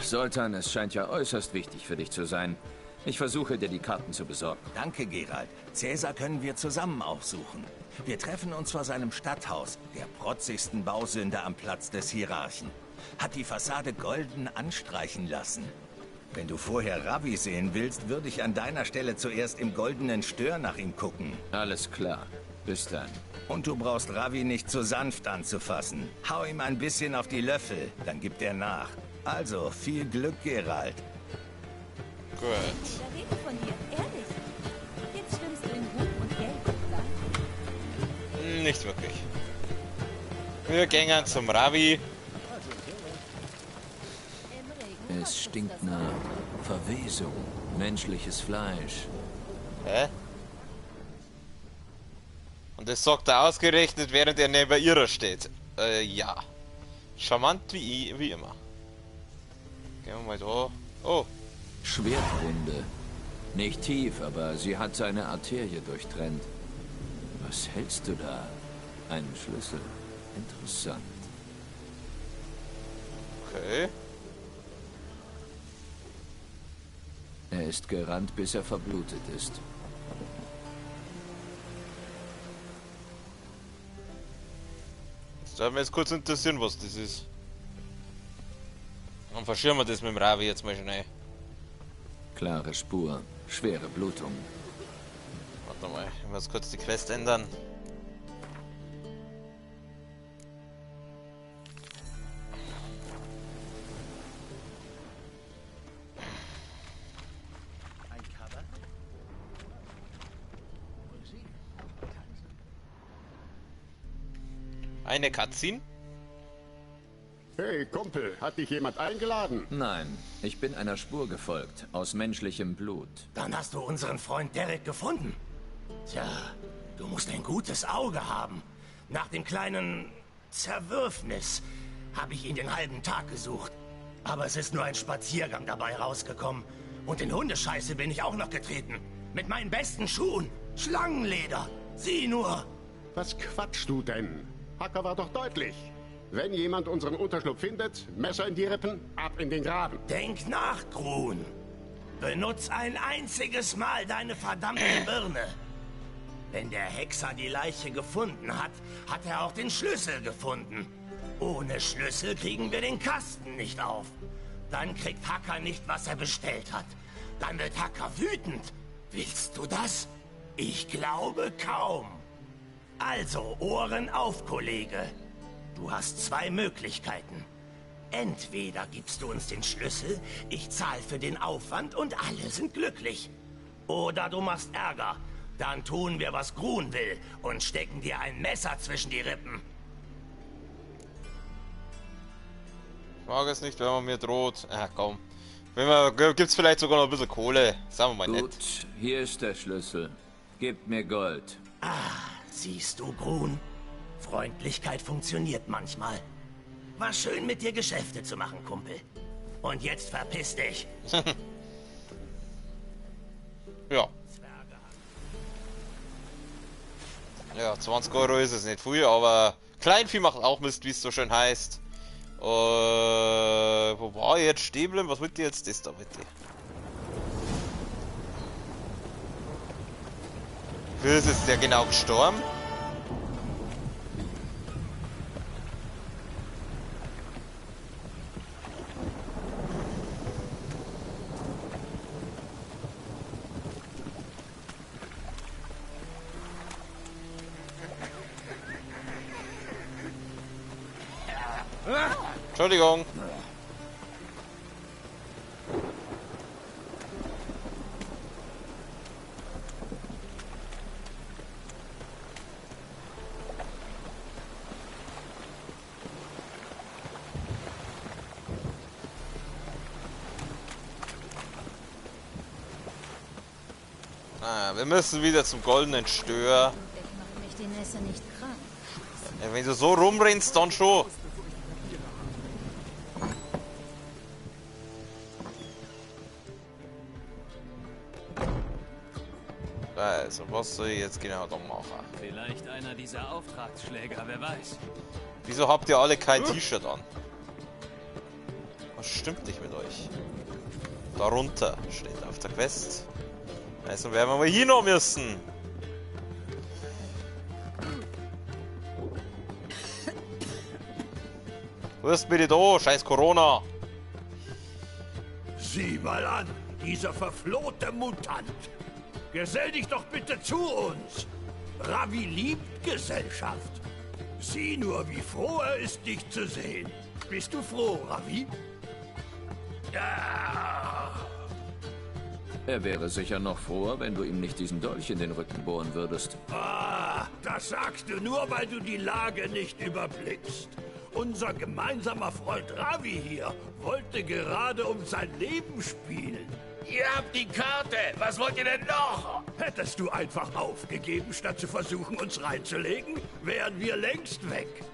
Sultan, es scheint ja äußerst wichtig für dich zu sein. Ich versuche dir die Karten zu besorgen. Danke, Geralt. Cäsar können wir zusammen aufsuchen. Wir treffen uns vor seinem Stadthaus, der protzigsten Bausünde am Platz des Hierarchen. Hat die Fassade golden anstreichen lassen. Wenn du vorher Ravi sehen willst, würde ich an deiner Stelle zuerst im goldenen Stör nach ihm gucken. Alles klar. Bis dann. Und du brauchst Ravi nicht zu sanft anzufassen. Hau ihm ein bisschen auf die Löffel, dann gibt er nach. Also, viel Glück, Geralt. Gut. Da rede ich von dir, ehrlich. Jetzt schwimmst du in Ruhm und Geld, dann? Nicht wirklich. Wir gehen zum Ravi. Es stinkt nach Verwesung, menschliches Fleisch. Hä? Und das sagt er ausgerechnet, während er neben ihrer steht. Ja. Charmant wie immer. Gehen wir mal da. Oh. Schwertwunde. Nicht tief, aber sie hat seine Arterie durchtrennt. Was hältst du da? Einen Schlüssel. Interessant. Okay. Er ist gerannt, bis er verblutet ist. Das darf mich jetzt kurz interessieren, was das ist. Dann verschirmen wir das mit dem Ravi jetzt mal schnell. Klare Spur, schwere Blutung. Warte mal, ich muss kurz die Quest ändern. Eine Cutscene? Hey, Kumpel, hat dich jemand eingeladen? Nein, ich bin einer Spur gefolgt, aus menschlichem Blut. Dann hast du unseren Freund Derek gefunden. Tja, du musst ein gutes Auge haben. Nach dem kleinen Zerwürfnis habe ich ihn den halben Tag gesucht. Aber es ist nur ein Spaziergang dabei rausgekommen. Und in Hundescheiße bin ich auch noch getreten. Mit meinen besten Schuhen. Schlangenleder. Sieh nur. Was quatschst du denn? Hacker war doch deutlich. Wenn jemand unseren Unterschlupf findet, Messer in die Rippen, ab in den Graben. Denk nach, Grun. Benutz ein einziges Mal deine verdammte Birne. Wenn der Hexer die Leiche gefunden hat, hat er auch den Schlüssel gefunden. Ohne Schlüssel kriegen wir den Kasten nicht auf. Dann kriegt Hacker nicht, was er bestellt hat. Dann wird Hacker wütend. Willst du das? Ich glaube kaum. Also, Ohren auf, Kollege. Du hast zwei Möglichkeiten. Entweder gibst du uns den Schlüssel, ich zahle für den Aufwand und alle sind glücklich. Oder du machst Ärger. Dann tun wir, was Grun will und stecken dir ein Messer zwischen die Rippen. Ich mag es nicht, wenn man mir droht. Ah, komm. Gibt's vielleicht sogar noch ein bisschen Kohle. Sagen wir mal Gut, nett. Hier ist der Schlüssel. Gib mir Gold. Ah, siehst du, Grun? Freundlichkeit funktioniert manchmal. War schön, mit dir Geschäfte zu machen, Kumpel. Und jetzt verpiss dich. Ja. Ja, 20 Euro ist es nicht viel, aber Kleinvieh macht auch Mist, wie es so schön heißt. Wo war jetzt Stäblen? Was wollt ihr jetzt? Das da bitte. Wie ist jetzt der genau gestorben? Entschuldigung. Ah, wir müssen wieder zum goldenen Stör. Macht mich die Nässe nicht krank. Ja, wenn du so rumrennst, dann schon. Also, was soll ich jetzt genau da machen? Vielleicht einer dieser Auftragsschläger, wer weiß. Wieso habt ihr alle kein T-Shirt an? Was stimmt nicht mit euch? Darunter steht auf der Quest. Also werden wir mal hier noch müssen. Wo ist bitte da? Scheiß Corona. Sieh mal an, dieser verflohte Mutant. Gesell dich doch bitte zu uns. Ravi liebt Gesellschaft. Sieh nur, wie froh er ist, dich zu sehen. Bist du froh, Ravi? Ja. Er wäre sicher noch froher, wenn du ihm nicht diesen Dolch in den Rücken bohren würdest. Ah, das sagst du nur, weil du die Lage nicht überblickst. Unser gemeinsamer Freund Ravi hier wollte gerade um sein Leben spielen. Ihr habt die Karte. Was wollt ihr denn noch? Hättest du einfach aufgegeben, statt zu versuchen, uns reinzulegen, wären wir längst weg.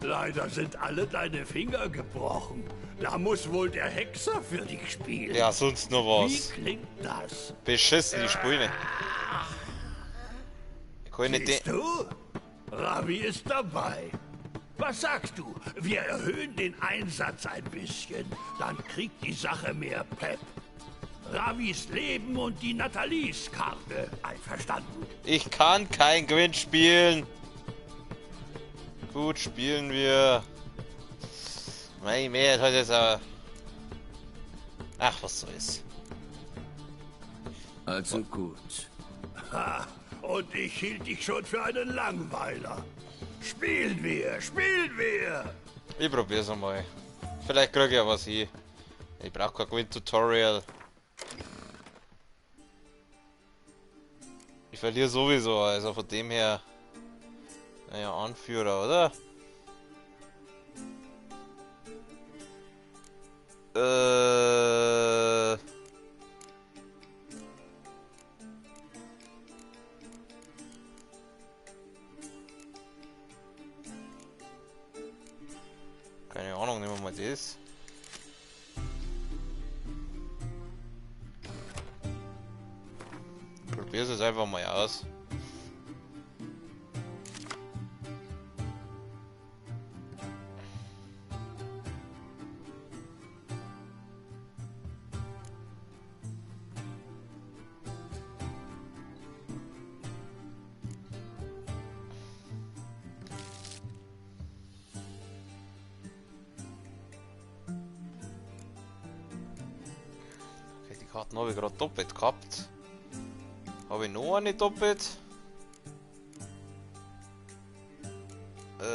Leider sind alle deine Finger gebrochen. Da muss wohl der Hexer für dich spielen. Ja, sonst nur was. Wie klingt das? Beschissen, die Spiele. Siehst du? Ravi ist dabei. Was sagst du? Wir erhöhen den Einsatz ein bisschen. Dann kriegt die Sache mehr Pep. Ravis Leben und die Nathalies-Karte. Einverstanden? Ich kann kein Gewinn spielen. Gut, spielen wir. Mein Mehr hat jetzt aber. Ach, was soll's. Also gut. Ha, und ich hielt dich schon für einen Langweiler. Spielen wir, spielen wir! Ich probier's einmal. Vielleicht krieg ich ja was hier. Ich brauche kein Gewinn-Tutorial. Ich verliere sowieso, also von dem her. Naja, Anführer, oder? Keine Ahnung, nehmen wir mal das. Probier's jetzt einfach mal aus. Okay, die Karten habe ich gerade doppelt gehabt. Habe ich noch eine doppelt? Nehmen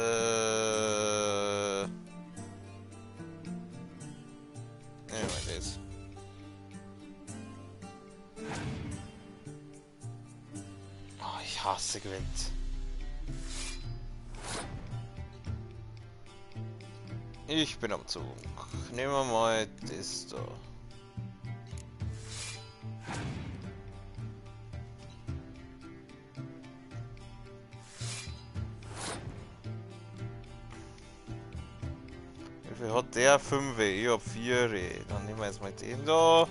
wir das. Oh, ich hasse Gewinn. Ich bin am Zug. Nehmen wir mal das da. Wie viel hat der? 5, ich hab 4. Dann nehmen wir jetzt mal den da.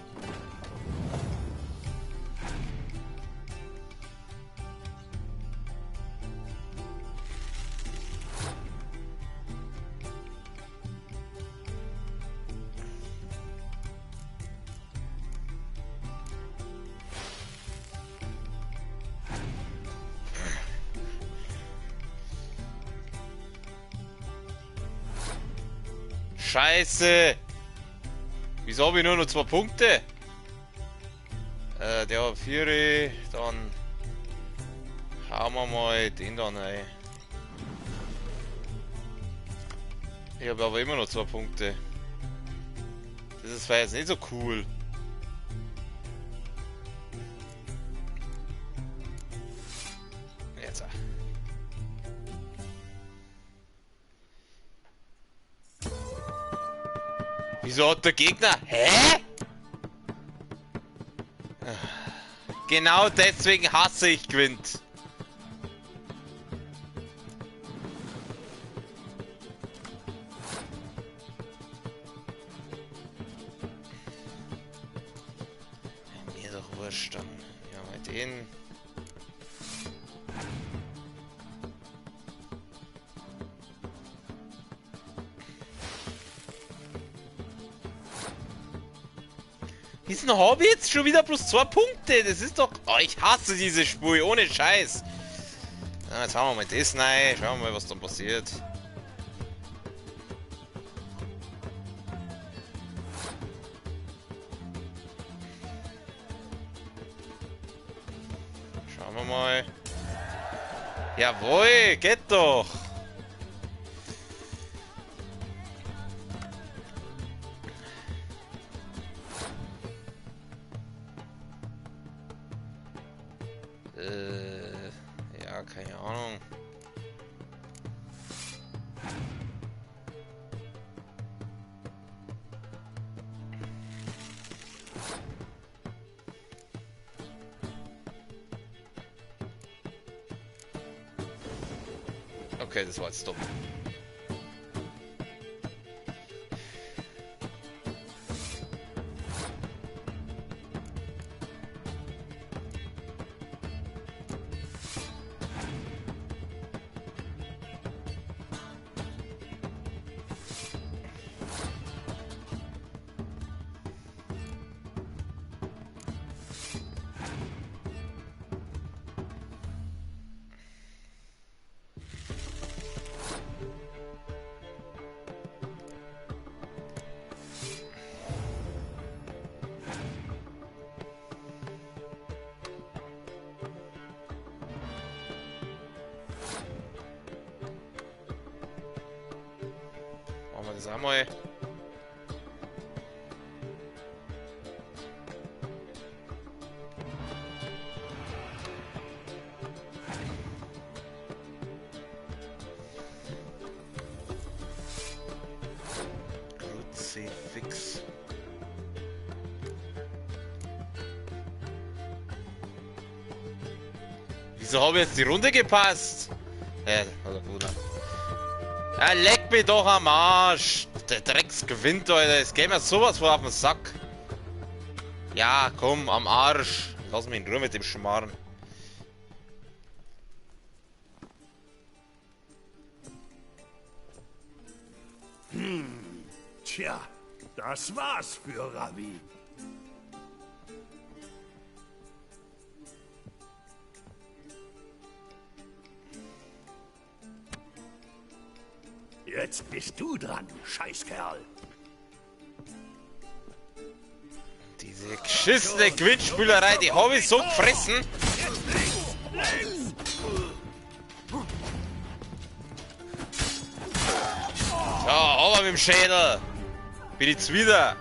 Scheiße! Wieso habe ich nur noch 2 Punkte? Der hat 4, dann hauen wir mal den da rein. Ich habe aber immer noch 2 Punkte. Das ist jetzt nicht so cool. Jetzt. Wieso hat der Gegner? Hä? Genau deswegen hasse ich Gwent. Mir doch wurscht dann. Ja, mit denen. Diesen Hobby jetzt schon wieder plus 2 Punkte. Das ist doch... Oh, ich hasse diese Spur, ohne Scheiß. Ja, jetzt haben wir mal das rein. Schauen wir mal, was dann passiert. Schauen wir mal. Jawohl, geht doch. Ja, keine Ahnung. Okay, das war jetzt dumm. Machen wir das einmal. Kruzifix. Wieso habe ich jetzt die Runde gepasst? Ja, oder gut. Ja, leck mich doch am Arsch. Der Drecks gewinnt, Alter. Es geht mir sowas vor auf den Sack. Ja, komm, am Arsch. Lass mich in Ruhe mit dem Schmarrn. Tja, das war's für Ravi. Jetzt bist du dran, Scheißkerl. Diese geschissene Gewinnspülerei, die habe ich so gefressen. Ja, aber mit dem Schädel. Bin jetzt wieder.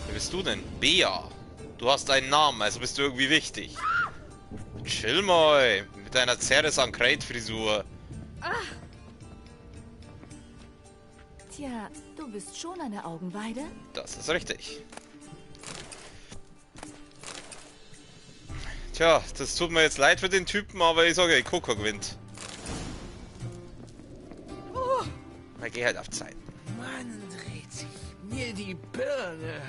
Wer bist du denn? Bea. Du hast einen Namen, also bist du irgendwie wichtig. Chill mal. Mit deiner Ceres an Crate-Frisur. Tja, du bist schon eine Augenweide? Das ist richtig. Tja, das tut mir jetzt leid für den Typen, aber ich sage, Coco gewinnt. Ich geh halt auf Zeit. Mann, dreht sich mir die Birne.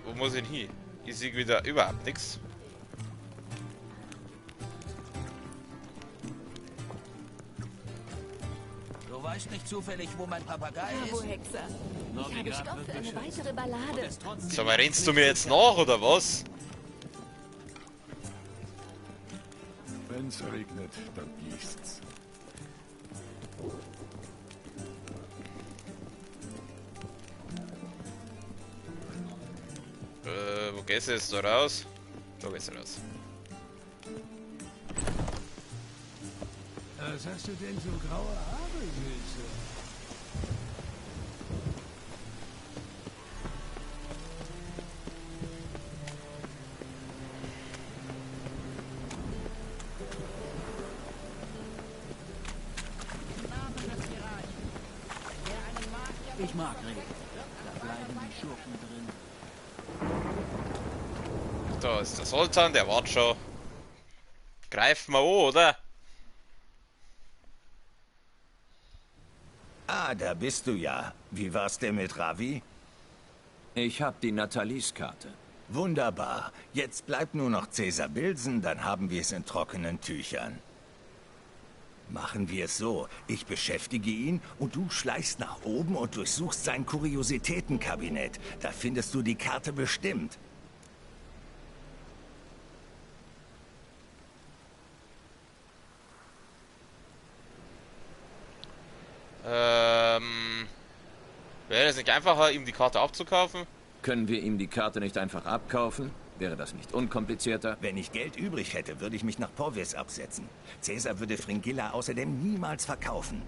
Wo muss ich denn hin? Ich sehe wieder überhaupt nichts. Du weißt nicht zufällig, wo mein Papagei ist? Bravo, Hexer. Ich habe Stoff für eine weitere Ballade. Sag mal, rennst du mir jetzt nach, oder was? Wenn's regnet, dann gießt's. Wo gehst du jetzt da raus? Da gehst du raus. Was hast du denn so graue Haare, Süße? Ich mag Regen. Da bleiben die Schurken drin. Da ist der Sultan, der wartet schon. Greifen wir an, oder? Ah, da bist du ja. Wie war's denn mit Ravi? Ich hab die Nathalies-Karte. Wunderbar. Jetzt bleibt nur noch Cäsar Bilsen, dann haben wir es in trockenen Tüchern. Machen wir es so. Ich beschäftige ihn und du schleichst nach oben und durchsuchst sein Kuriositätenkabinett. Da findest du die Karte bestimmt. Wäre es nicht einfacher, ihm die Karte abzukaufen? Können wir ihm die Karte nicht einfach abkaufen? Wäre das nicht unkomplizierter? Wenn ich Geld übrig hätte, würde ich mich nach Porvis absetzen. Cäsar würde Fringilla außerdem niemals verkaufen.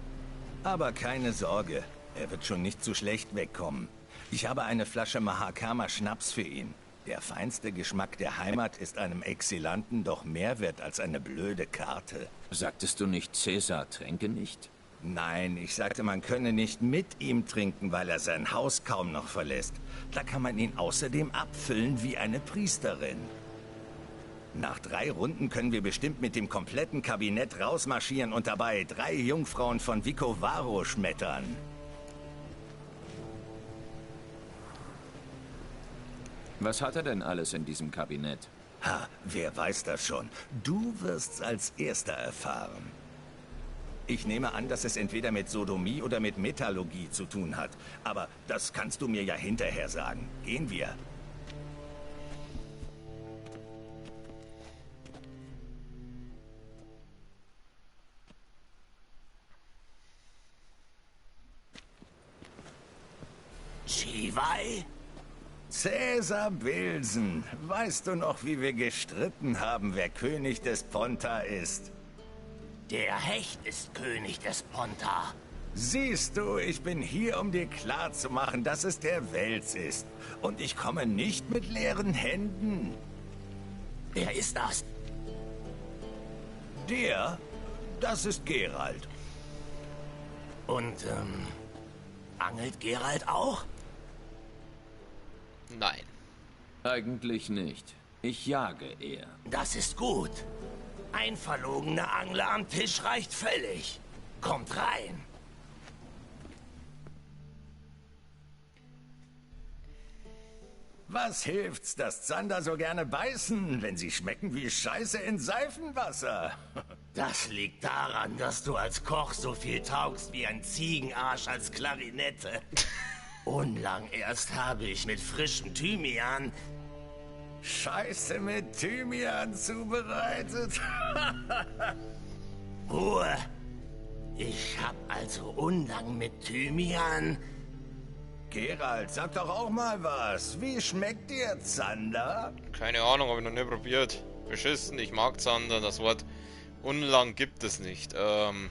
Aber keine Sorge, er wird schon nicht so schlecht wegkommen. Ich habe eine Flasche Mahakama Schnaps für ihn. Der feinste Geschmack der Heimat ist einem Exilanten doch mehr wert als eine blöde Karte. Sagtest du nicht, Cäsar tränke nicht? Nein, ich sagte, man könne nicht mit ihm trinken, weil er sein Haus kaum noch verlässt. Da kann man ihn außerdem abfüllen wie eine Priesterin. Nach 3 Runden können wir bestimmt mit dem kompletten Kabinett rausmarschieren und dabei 3 Jungfrauen von Vicovaro schmettern. Was hat er denn alles in diesem Kabinett? Ha, wer weiß das schon? Du wirst's als Erster erfahren. Ich nehme an, dass es entweder mit Sodomie oder mit Metallurgie zu tun hat. Aber das kannst du mir ja hinterher sagen. Gehen wir. Chivai? Cäsar Bilsen. Weißt du noch, wie wir gestritten haben, wer König des Ponta ist? Der Hecht ist König des Ponta. Siehst du, ich bin hier, um dir klarzumachen, dass es der Wels ist. Und ich komme nicht mit leeren Händen. Wer ist das? Das ist Geralt. Und, angelt Geralt auch? Nein. Eigentlich nicht. Ich jage eher. Das ist gut. Ein verlogener Angler am Tisch reicht völlig. Kommt rein. Was hilft's, dass Zander so gerne beißen, wenn sie schmecken wie Scheiße in Seifenwasser? Das liegt daran, dass du als Koch so viel taugst wie ein Ziegenarsch als Klarinette. Unlang erst habe ich mit frischem Thymian Scheiße mit Thymian zubereitet. Ruhe. Ich hab also Unlang mit Thymian. Geralt, sag doch auch mal was. Wie schmeckt dir Zander? Keine Ahnung, habe ich noch nie probiert. Beschissen, ich mag Zander. Das Wort Unlang gibt es nicht. Wollen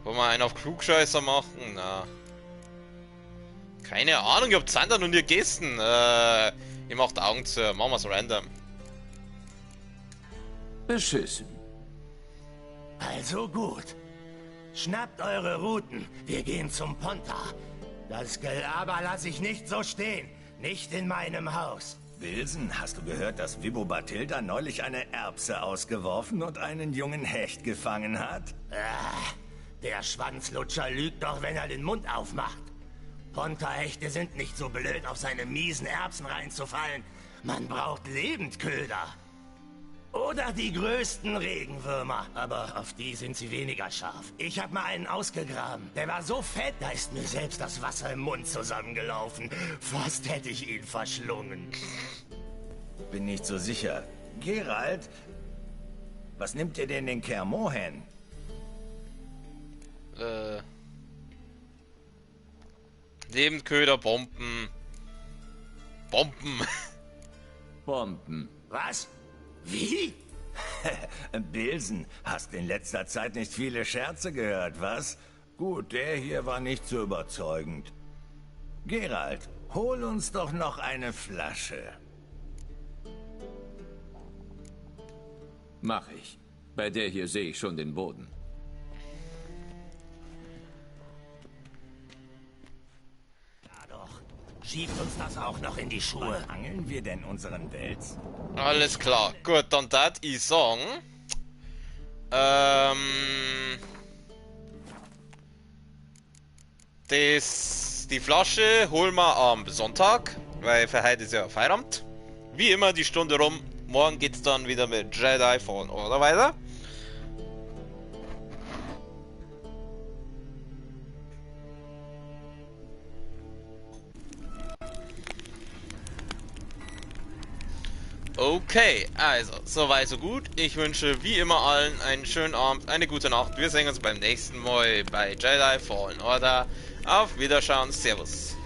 wir einen auf Klugscheißer machen? Na. Keine Ahnung, ich hab Zander noch nie gegessen. Ihr macht Augen zu. Machen wir's random. Beschissen. Also gut. Schnappt eure Routen. Wir gehen zum Ponta. Das Gelaber lasse ich nicht so stehen. Nicht in meinem Haus. Bilsen, hast du gehört, dass Vibo Batilda neulich eine Erbse ausgeworfen und einen jungen Hecht gefangen hat? Der Schwanzlutscher lügt doch, wenn er den Mund aufmacht. Ponta-Hechte sind nicht so blöd, auf seine miesen Erbsen reinzufallen. Man braucht Lebendköder. Oder die größten Regenwürmer. Aber auf die sind sie weniger scharf. Ich habe mal einen ausgegraben. Der war so fett, da ist mir selbst das Wasser im Mund zusammengelaufen. Fast hätte ich ihn verschlungen. Bin nicht so sicher. Geralt, was nimmt ihr denn den Kermo hin? Lebendköder, Bomben. Bomben. Bomben. Was? Wie? Bilsen, hast in letzter Zeit nicht viele Scherze gehört, was? Gut, der hier war nicht so überzeugend. Geralt, hol uns doch noch eine Flasche. Mach ich. Bei der hier sehe ich schon den Boden. schiebt uns das auch noch in die Schuhe. Wann angeln wir denn unseren Wels? Alles klar. Gut, dann dat ich sagen. Die Flasche holen wir am Sonntag, weil für heute ist ja Feierabend. Wie immer die Stunde rum. Morgen geht's dann wieder mit Jedi Fallen Order weiter. Okay, also, soweit so gut. Ich wünsche wie immer allen einen schönen Abend, eine gute Nacht. Wir sehen uns beim nächsten Mal bei Jedi Fallen Order. Auf Wiederschauen, Servus.